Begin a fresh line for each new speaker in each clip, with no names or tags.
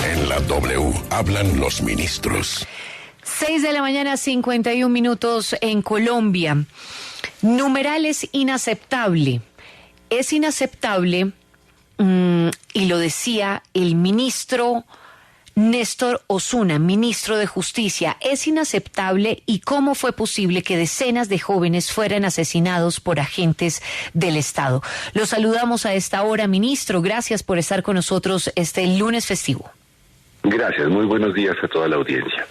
En la W hablan los ministros.
6:51 a.m. en Colombia. Numeral es inaceptable. Es inaceptable, y lo decía el ministro Néstor Osuna, ministro de Justicia. Es inaceptable y cómo fue posible que decenas de jóvenes fueran asesinados por agentes del Estado. Lo saludamos a esta hora, ministro. Gracias por estar con nosotros este lunes festivo.
Gracias, muy buenos días a toda la audiencia.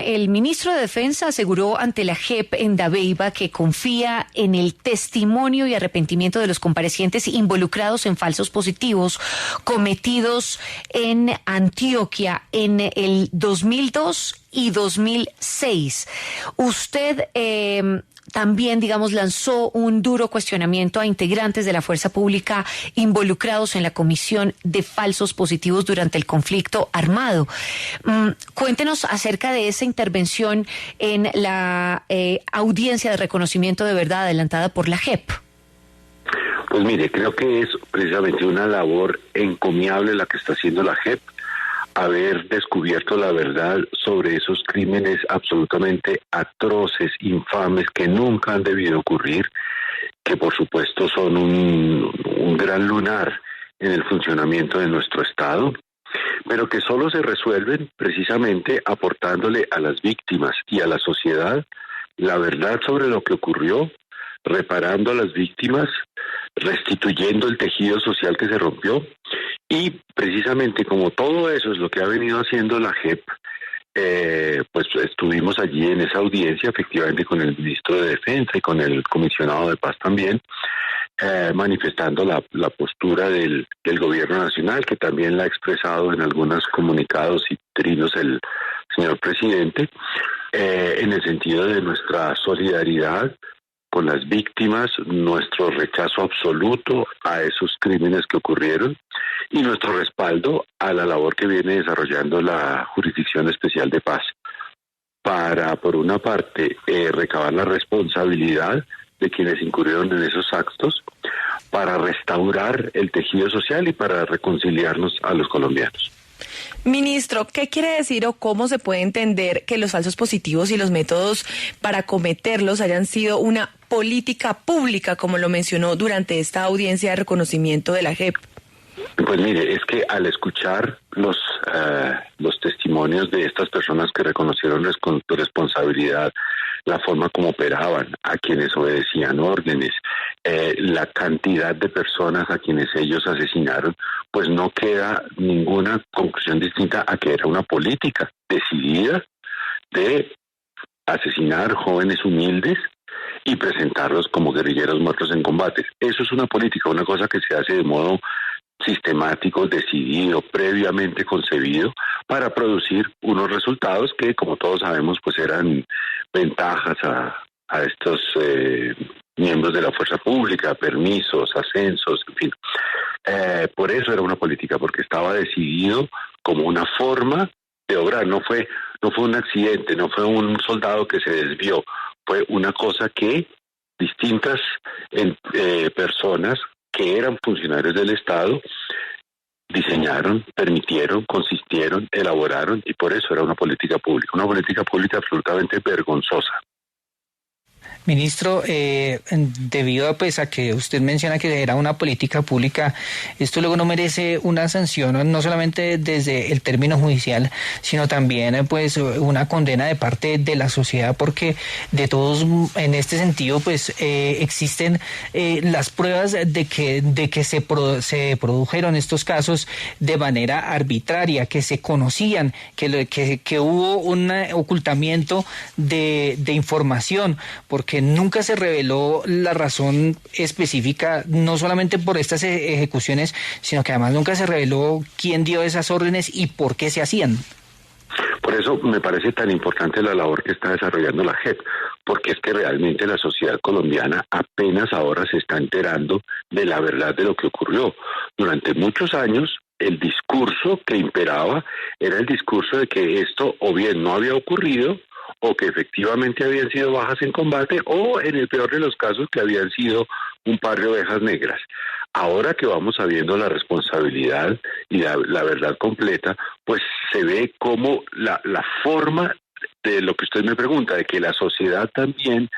El ministro de Defensa aseguró ante la JEP en Dabeiba que confía en el testimonio y arrepentimiento de los comparecientes involucrados en falsos positivos cometidos en Antioquia en el 2002 y 2006. Usted también, lanzó un duro cuestionamiento a integrantes de la fuerza pública involucrados en la comisión de falsos positivos durante el conflicto armado. Cuéntenos acerca de esa intervención en la audiencia de reconocimiento de verdad adelantada por la JEP.
Pues mire, creo que es precisamente una labor encomiable la que está haciendo la JEP, haber descubierto la verdad sobre esos crímenes absolutamente atroces, infames, que nunca han debido ocurrir, que por supuesto son un gran lunar en el funcionamiento de nuestro Estado, pero que solo se resuelven precisamente aportándole a las víctimas y a la sociedad la verdad sobre lo que ocurrió, reparando a las víctimas, restituyendo el tejido social que se rompió. Y precisamente como todo eso es lo que ha venido haciendo la JEP, pues estuvimos allí en esa audiencia, efectivamente con el ministro de Defensa y con el comisionado de paz también, manifestando la postura del gobierno nacional, que también la ha expresado en algunos comunicados y trinos el señor presidente, en el sentido de nuestra solidaridad con las víctimas, nuestro rechazo absoluto a esos crímenes que ocurrieron y nuestro respaldo a la labor que viene desarrollando la Jurisdicción Especial de Paz para, por una parte, recabar la responsabilidad de quienes incurrieron en esos actos, para restaurar el tejido social y para reconciliarnos a los colombianos.
Ministro, ¿qué quiere decir o cómo se puede entender que los falsos positivos y los métodos para cometerlos hayan sido una política pública, como lo mencionó durante esta audiencia de reconocimiento de la JEP?
Pues mire, es que al escuchar los testimonios de estas personas que reconocieron responsabilidad, la forma como operaban, a quienes obedecían órdenes, la cantidad de personas a quienes ellos asesinaron, pues no queda ninguna conclusión distinta a que era una política decidida de asesinar jóvenes humildes y presentarlos como guerrilleros muertos en combates. Eso es una política, una cosa que se hace de modo sistemático, decidido, previamente concebido para producir unos resultados que, como todos sabemos, pues eran ventajas a estos miembros de la fuerza pública, permisos, ascensos, en fin. Por eso era una política, porque estaba decidido como una forma de obrar. No fue un accidente, no fue un soldado que se desvió, fue una cosa que distintas personas que eran funcionarios del Estado diseñaron, permitieron, consistieron, elaboraron, y por eso era una política pública absolutamente vergonzosa.
Ministro, debido pues a que usted menciona que era una política pública, esto luego no merece una sanción, no solamente desde el término judicial, sino también pues una condena de parte de la sociedad, porque de todos, en este sentido, pues existen las pruebas de que se produjeron estos casos de manera arbitraria, que se conocían, que hubo un ocultamiento de información, porque nunca se reveló la razón específica, no solamente por estas ejecuciones, sino que además nunca se reveló quién dio esas órdenes y por qué se hacían.
Por eso me parece tan importante la labor que está desarrollando la JEP, porque es que realmente la sociedad colombiana apenas ahora se está enterando de la verdad de lo que ocurrió. Durante muchos años, el discurso que imperaba era el discurso de que esto o bien no había ocurrido, o que efectivamente habían sido bajas en combate, o en el peor de los casos que habían sido un par de ovejas negras. Ahora que vamos sabiendo la responsabilidad y la verdad completa, pues se ve como la forma de lo que usted me pregunta, de que la sociedad también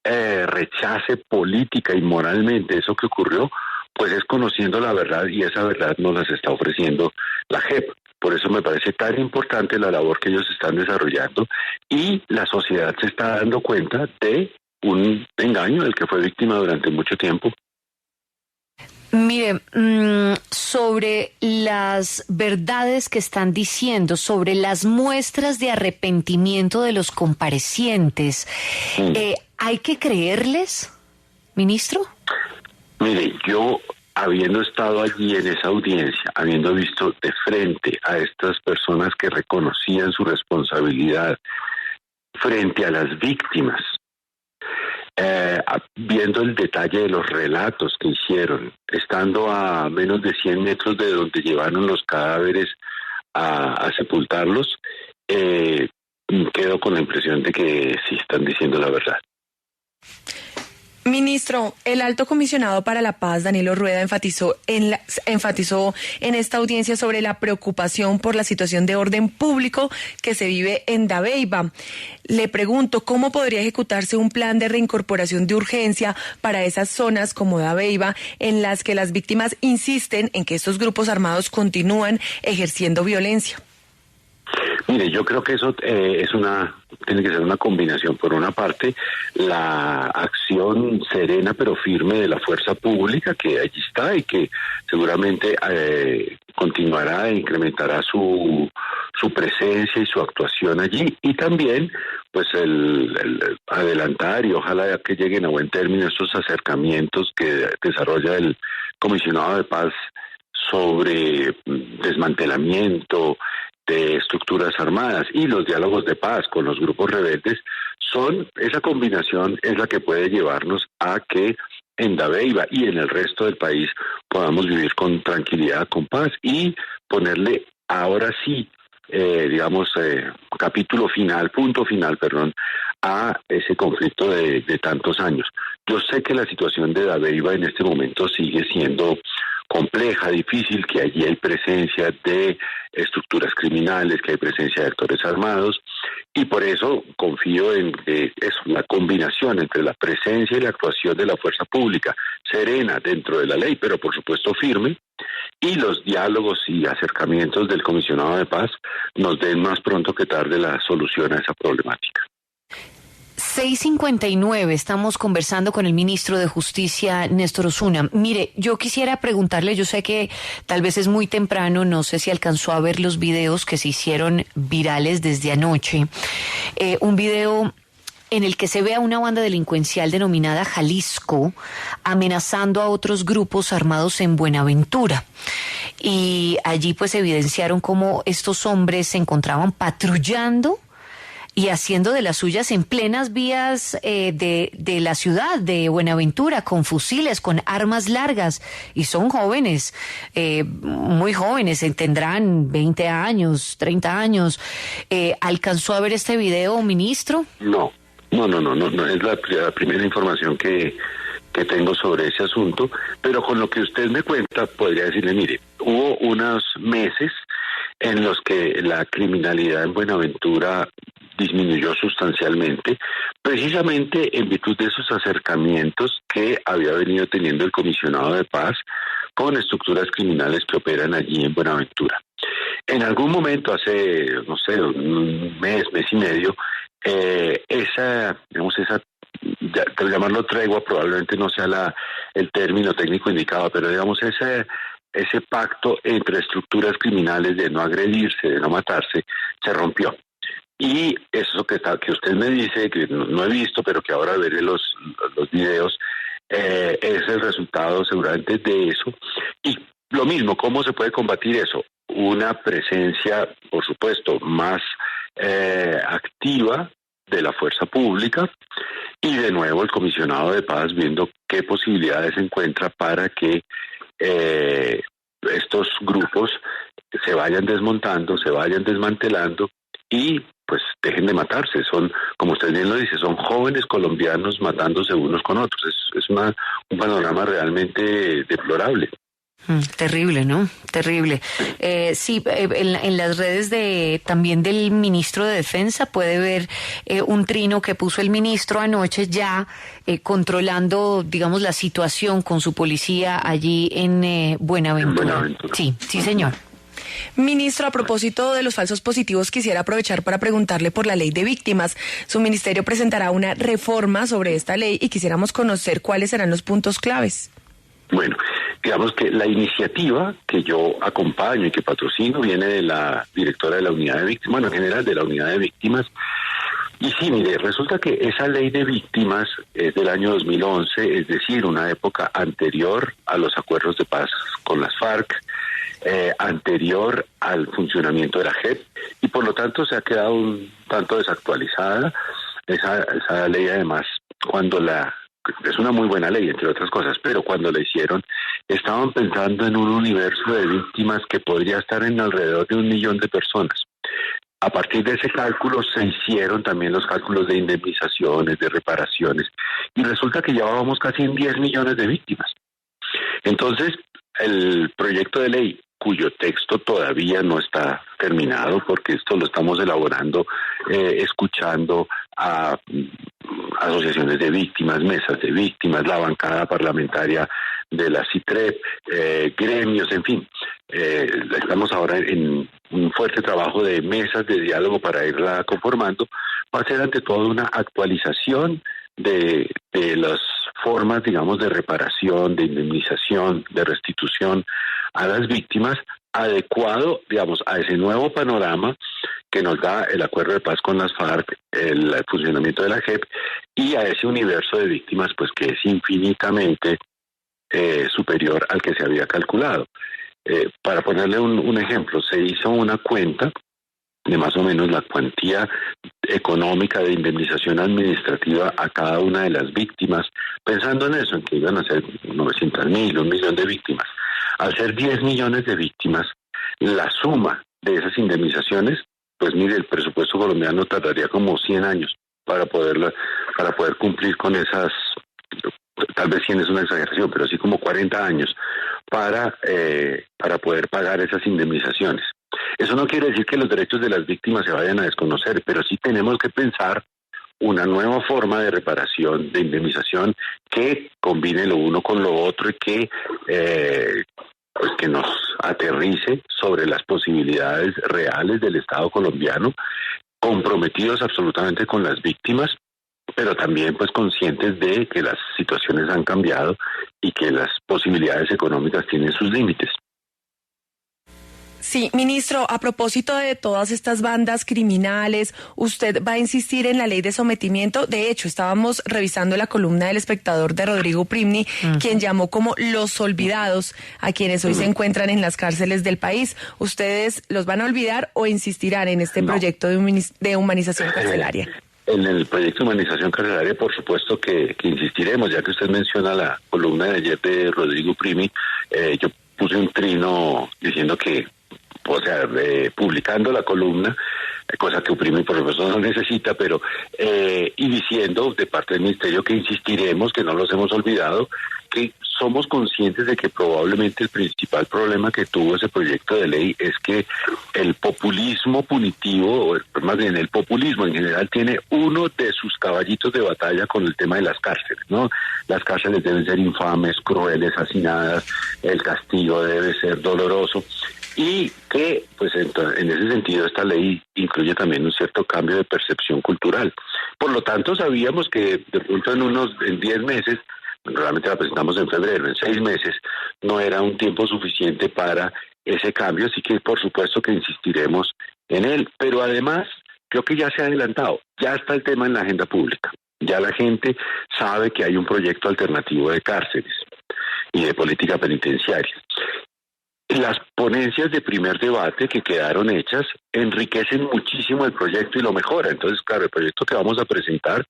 rechace política y moralmente eso que ocurrió, pues es conociendo la verdad, y esa verdad nos las está ofreciendo la JEP. Por eso me parece tan importante la labor que ellos están desarrollando, y la sociedad se está dando cuenta de un engaño del que fue víctima durante mucho tiempo.
Mire, sobre las verdades que están diciendo, sobre las muestras de arrepentimiento de los comparecientes, ¿hay que creerles, ministro?
Mire, yo, habiendo estado allí en esa audiencia, habiendo visto de frente a estas personas que reconocían su responsabilidad frente a las víctimas, viendo el detalle de los relatos que hicieron, estando a menos de 100 metros de donde llevaron los cadáveres a sepultarlos, quedo con la impresión de que sí están diciendo la verdad.
Ministro, el alto comisionado para la paz, Danilo Rueda, enfatizó en esta audiencia sobre la preocupación por la situación de orden público que se vive en Dabeiba. Le pregunto, ¿cómo podría ejecutarse un plan de reincorporación de urgencia para esas zonas como Dabeiba, en las que las víctimas insisten en que estos grupos armados continúan ejerciendo violencia?
Mire, yo creo que eso tiene que ser una combinación. Por una parte, la acción serena pero firme de la fuerza pública, que allí está y que seguramente continuará e incrementará su presencia y su actuación allí, y también pues el adelantar, y ojalá que lleguen a buen término estos acercamientos que desarrolla el comisionado de paz sobre desmantelamiento de estructuras armadas y los diálogos de paz con los grupos rebeldes. Esa combinación es la que puede llevarnos a que en Dabeiba y en el resto del país podamos vivir con tranquilidad, con paz, y ponerle ahora sí, punto final, a ese conflicto de tantos años. Yo sé que la situación de Dabeiba en este momento sigue siendo compleja, difícil, que allí hay presencia de estructuras criminales, que hay presencia de actores armados, y por eso confío en que es una combinación entre la presencia y la actuación de la fuerza pública, serena dentro de la ley, pero por supuesto firme, y los diálogos y acercamientos del comisionado de paz nos den más pronto que tarde la solución a esa problemática.
6:59, estamos conversando con el ministro de Justicia, Néstor Osuna. Mire, yo quisiera preguntarle, yo sé que tal vez es muy temprano, no sé si alcanzó a ver los videos que se hicieron virales desde anoche. Un video en el que se ve a una banda delincuencial denominada Jalisco amenazando a otros grupos armados en Buenaventura. Y allí pues evidenciaron cómo estos hombres se encontraban patrullando y haciendo de las suyas en plenas vías de la ciudad de Buenaventura, con fusiles, con armas largas, y son jóvenes, muy jóvenes, tendrán 20 años, 30 años. ¿Alcanzó a ver este video, ministro?
No, es la primera información que tengo sobre ese asunto, pero con lo que usted me cuenta, podría decirle, mire, hubo unos meses en los que la criminalidad en Buenaventura disminuyó sustancialmente, precisamente en virtud de esos acercamientos que había venido teniendo el comisionado de paz con estructuras criminales que operan allí en Buenaventura. En algún momento, hace, no sé, un mes y medio, llamarlo tregua probablemente no sea el término técnico indicado, pero digamos ese pacto entre estructuras criminales de no agredirse, de no matarse, se rompió. Y eso que usted me dice, que no he visto, pero que ahora veré los videos, es el resultado seguramente de eso. Y lo mismo, ¿cómo se puede combatir eso? Una presencia, por supuesto, más activa de la fuerza pública, y de nuevo el comisionado de paz viendo qué posibilidades encuentra para que estos grupos se vayan desmontando, se vayan desmantelando, y pues dejen de matarse. Son, como usted bien lo dice, son jóvenes colombianos matándose unos con otros. Es un panorama realmente deplorable.
Terrible, ¿no? Terrible. Sí, en las redes también del ministro de Defensa puede ver un trino que puso el ministro anoche ya controlando, digamos, la situación con su policía allí en Buenaventura. Sí, sí, señor.
Ministro, a propósito de los falsos positivos, quisiera aprovechar para preguntarle por la ley de víctimas. Su ministerio presentará una reforma sobre esta ley y quisiéramos conocer cuáles serán los puntos claves.
Bueno, digamos que la iniciativa que yo acompaño y que patrocino viene de la directora de la unidad de víctimas, bueno, en general de la unidad de víctimas. Y sí, mire, resulta que esa ley de víctimas es del año 2011, es decir, una época anterior a los acuerdos de paz con las FARC, anterior al funcionamiento de la JEP, y por lo tanto se ha quedado un tanto desactualizada. Esa ley, además, es una muy buena ley, entre otras cosas, pero cuando la hicieron estaban pensando en un universo de víctimas que podría estar en alrededor de 1 millón de personas. A partir de ese cálculo se hicieron también los cálculos de indemnizaciones, de reparaciones, y resulta que ya vamos casi en 10 millones de víctimas. Entonces, el proyecto de ley, cuyo texto todavía no está terminado, porque esto lo estamos elaborando, escuchando a asociaciones de víctimas, mesas de víctimas, la bancada parlamentaria de la CITREP, gremios, en fin. Estamos ahora en un fuerte trabajo de mesas de diálogo para irla conformando. Va a ser ante todo una actualización de las formas, digamos, de reparación, de indemnización, de restitución a las víctimas, adecuado, digamos, a ese nuevo panorama que nos da el acuerdo de paz con las FARC, el funcionamiento de la JEP, y a ese universo de víctimas, pues que es infinitamente superior al que se había calculado. Para ponerle un ejemplo, se hizo una cuenta de más o menos la cuantía económica de indemnización administrativa a cada una de las víctimas, pensando en eso, en que iban a ser 900.000, 1 millón de víctimas. Al ser 10 millones de víctimas, la suma de esas indemnizaciones, pues mire, el presupuesto colombiano tardaría como 100 años para poder cumplir con esas, tal vez 100 es una exageración, pero sí como 40 años para poder pagar esas indemnizaciones. Eso no quiere decir que los derechos de las víctimas se vayan a desconocer, pero sí tenemos que pensar una nueva forma de reparación, de indemnización, que combine lo uno con lo otro y que nos aterrice sobre las posibilidades reales del Estado colombiano, comprometidos absolutamente con las víctimas, pero también pues conscientes de que las situaciones han cambiado y que las posibilidades económicas tienen sus límites.
Sí, ministro, a propósito de todas estas bandas criminales, ¿usted va a insistir en la ley de sometimiento? De hecho, estábamos revisando la columna del Espectador de Rodrigo Primni, quien llamó como los olvidados a quienes hoy se encuentran en las cárceles del país. ¿Ustedes los van a olvidar o insistirán en este proyecto de humanización carcelaria?
En el proyecto de humanización carcelaria, por supuesto que insistiremos, ya que usted menciona la columna de ayer de Rodrigo Primi. Yo puse un trino diciendo que, publicando la columna, cosa que Uprimi por supuesto no necesita, pero y diciendo de parte del Ministerio que insistiremos, que no los hemos olvidado, que somos conscientes de que probablemente el principal problema que tuvo ese proyecto de ley es que el populismo punitivo, o más bien el populismo en general, tiene uno de sus caballitos de batalla con el tema de las cárceles, ¿no? Las cárceles deben ser infames, crueles, hacinadas, el castigo debe ser doloroso. Y que, pues en ese sentido, esta ley incluye también un cierto cambio de percepción cultural. Por lo tanto, sabíamos que de pronto en 10 meses, realmente la presentamos en febrero, en 6 meses, no era un tiempo suficiente para ese cambio, así que por supuesto que insistiremos en él. Pero además, creo que ya se ha adelantado, ya está el tema en la agenda pública. Ya la gente sabe que hay un proyecto alternativo de cárceles y de política penitenciaria. Las ponencias de primer debate que quedaron hechas enriquecen muchísimo el proyecto y lo mejora. Entonces, claro, el proyecto que vamos a presentar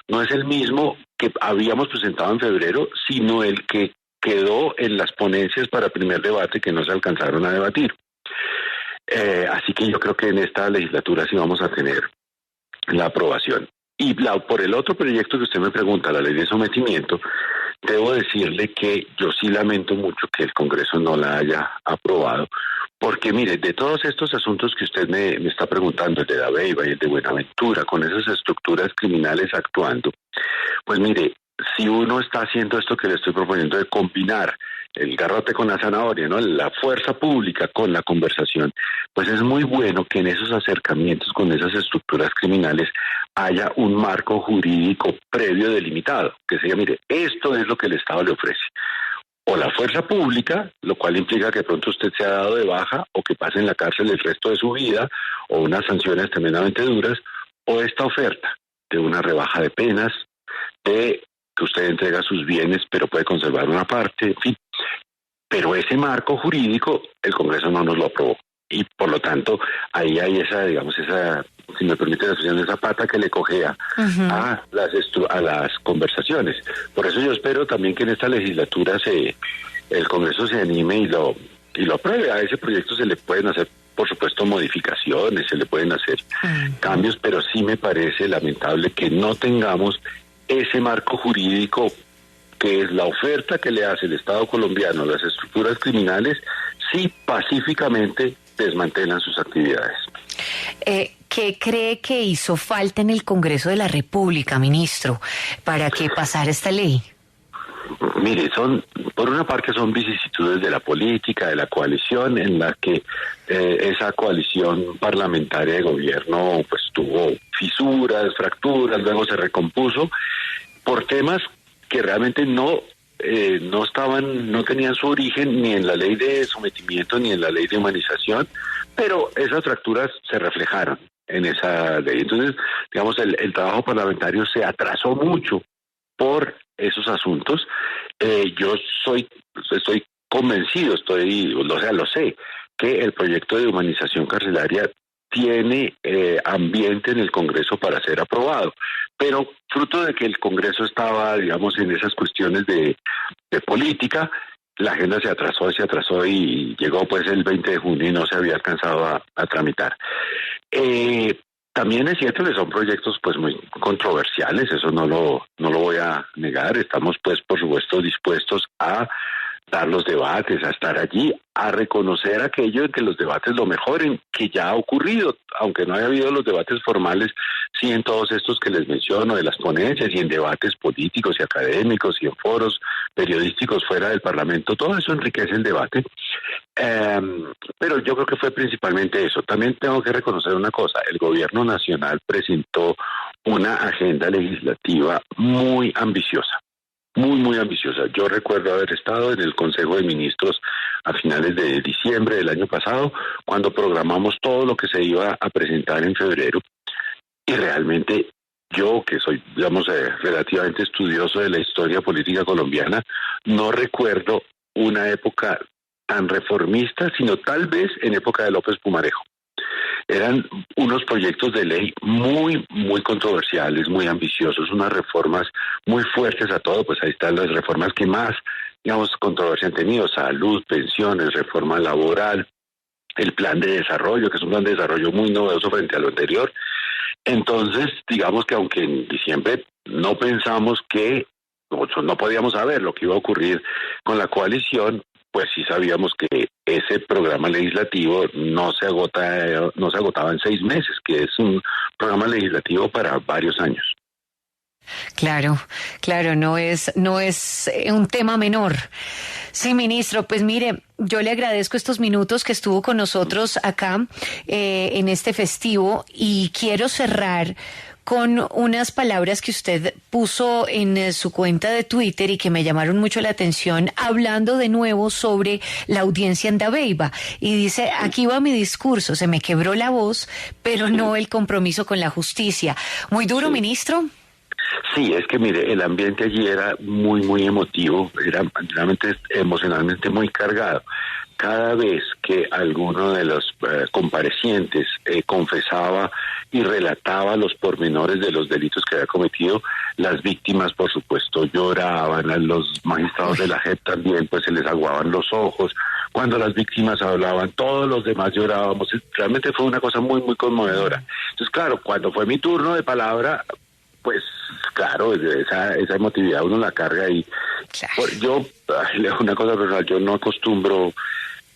no es el mismo que habíamos presentado en febrero, sino el que quedó en las ponencias para primer debate que no se alcanzaron a debatir. Así que yo creo que en esta legislatura sí vamos a tener la aprobación. Y por el otro proyecto que usted me pregunta, la ley de sometimiento, debo decirle que yo sí lamento mucho que el Congreso no la haya aprobado, porque mire, de todos estos asuntos que usted me está preguntando, el de Dabeiba y el de Buenaventura, con esas estructuras criminales actuando, pues mire, si uno está haciendo esto que le estoy proponiendo de combinar el garrote con la zanahoria, ¿no? La fuerza pública con la conversación, pues es muy bueno que en esos acercamientos con esas estructuras criminales haya un marco jurídico previo delimitado, que sea, mire, esto es lo que el Estado le ofrece. O la fuerza pública, lo cual implica que pronto usted se ha dado de baja o que pase en la cárcel el resto de su vida, o unas sanciones tremendamente duras, o esta oferta de una rebaja de penas, de que usted entrega sus bienes pero puede conservar una parte, en fin. Pero ese marco jurídico el Congreso no nos lo aprobó. Y por lo tanto, ahí hay esa, digamos, esa, si me permite la expresión, esa pata que le cojea a las conversaciones. Por eso yo espero también que en esta legislatura el Congreso se anime y lo apruebe. A ese proyecto se le pueden hacer, por supuesto, modificaciones, se le pueden hacer cambios, pero sí me parece lamentable que no tengamos ese marco jurídico que es la oferta que le hace el Estado colombiano a las estructuras criminales si pacíficamente desmantelan sus actividades.
¿Qué cree que hizo falta en el Congreso de la República, ministro, para que pasara esta ley?
Mire, por una parte son vicisitudes de la política, de la coalición, en la que esa coalición parlamentaria de gobierno pues tuvo fisuras, fracturas, luego se recompuso por temas que realmente no tenían su origen ni en la ley de sometimiento ni en la ley de humanización, pero esas fracturas se reflejaron en esa ley. Entonces, digamos, el trabajo parlamentario se atrasó mucho por esos asuntos. Yo estoy convencido, lo sé, que el proyecto de humanización carcelaria tiene ambiente en el Congreso para ser aprobado, pero fruto de que el Congreso estaba, digamos, en esas cuestiones de política, la agenda se atrasó y llegó pues el 20 de junio y no se había alcanzado a tramitar. También es cierto que son proyectos pues muy controversiales, eso no lo voy a negar. Estamos pues por supuesto dispuestos a dar los debates, a estar allí, a reconocer aquello en que los debates lo mejoren, que ya ha ocurrido, aunque no haya habido los debates formales, sí en todos estos que les menciono, de las ponencias y en debates políticos y académicos y en foros periodísticos fuera del Parlamento, todo eso enriquece el debate. Pero yo creo que fue principalmente eso. También tengo que reconocer una cosa, el gobierno nacional presentó una agenda legislativa muy ambiciosa. Muy ambiciosa. Yo recuerdo haber estado en el Consejo de Ministros a finales de diciembre del año pasado, cuando programamos todo lo que se iba a presentar en febrero, y realmente yo, que soy, digamos, relativamente estudioso de la historia política colombiana, no recuerdo una época tan reformista, sino tal vez en época de López Pumarejo. Eran unos proyectos de ley muy controversiales, muy ambiciosos, unas reformas muy fuertes a todo. Pues ahí están las reformas que más, digamos, controversia han tenido: salud, pensiones, reforma laboral, el plan de desarrollo, que es un plan de desarrollo muy novedoso frente a lo anterior. Entonces, digamos que aunque en diciembre no pensamos que, no podíamos saber lo que iba a ocurrir con la coalición, pues sí sabíamos que ese programa legislativo no se agotaba en 6 meses, que es un programa legislativo para varios años.
Claro, no es un tema menor. Sí, ministro, pues mire, yo le agradezco estos minutos que estuvo con nosotros acá en este festivo, y quiero cerrar con unas palabras que usted puso en su cuenta de Twitter y que me llamaron mucho la atención, hablando de nuevo sobre la audiencia en Dabeiba. Y dice: aquí va mi discurso, se me quebró la voz, pero no el compromiso con la justicia. Muy duro, ministro.
Sí, es que mire, el ambiente allí era muy emotivo, era realmente emocionalmente muy cargado. Cada vez que alguno de los comparecientes confesaba y relataba los pormenores de los delitos que había cometido, las víctimas, por supuesto, lloraban. A los magistrados de la JEP también pues se les aguaban los ojos, cuando las víctimas hablaban, todos los demás llorábamos. Realmente fue una cosa muy, muy conmovedora. Entonces, claro, cuando fue mi turno de palabra, pues claro, esa emotividad uno la carga y yo, una cosa personal, yo no acostumbro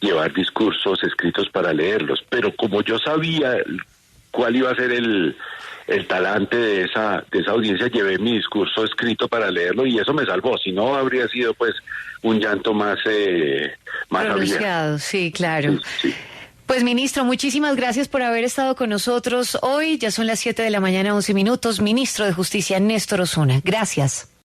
llevar discursos escritos para leerlos, pero como yo sabía cuál iba a ser el talante de esa audiencia, llevé mi discurso escrito para leerlo y eso me salvó, si no habría sido pues un llanto más
pronunciado, sí, claro.
Sí.
Pues ministro, muchísimas gracias por haber estado con nosotros hoy. Ya son las 7 de la mañana, 11 minutos. Ministro de Justicia, Néstor Osuna. Gracias.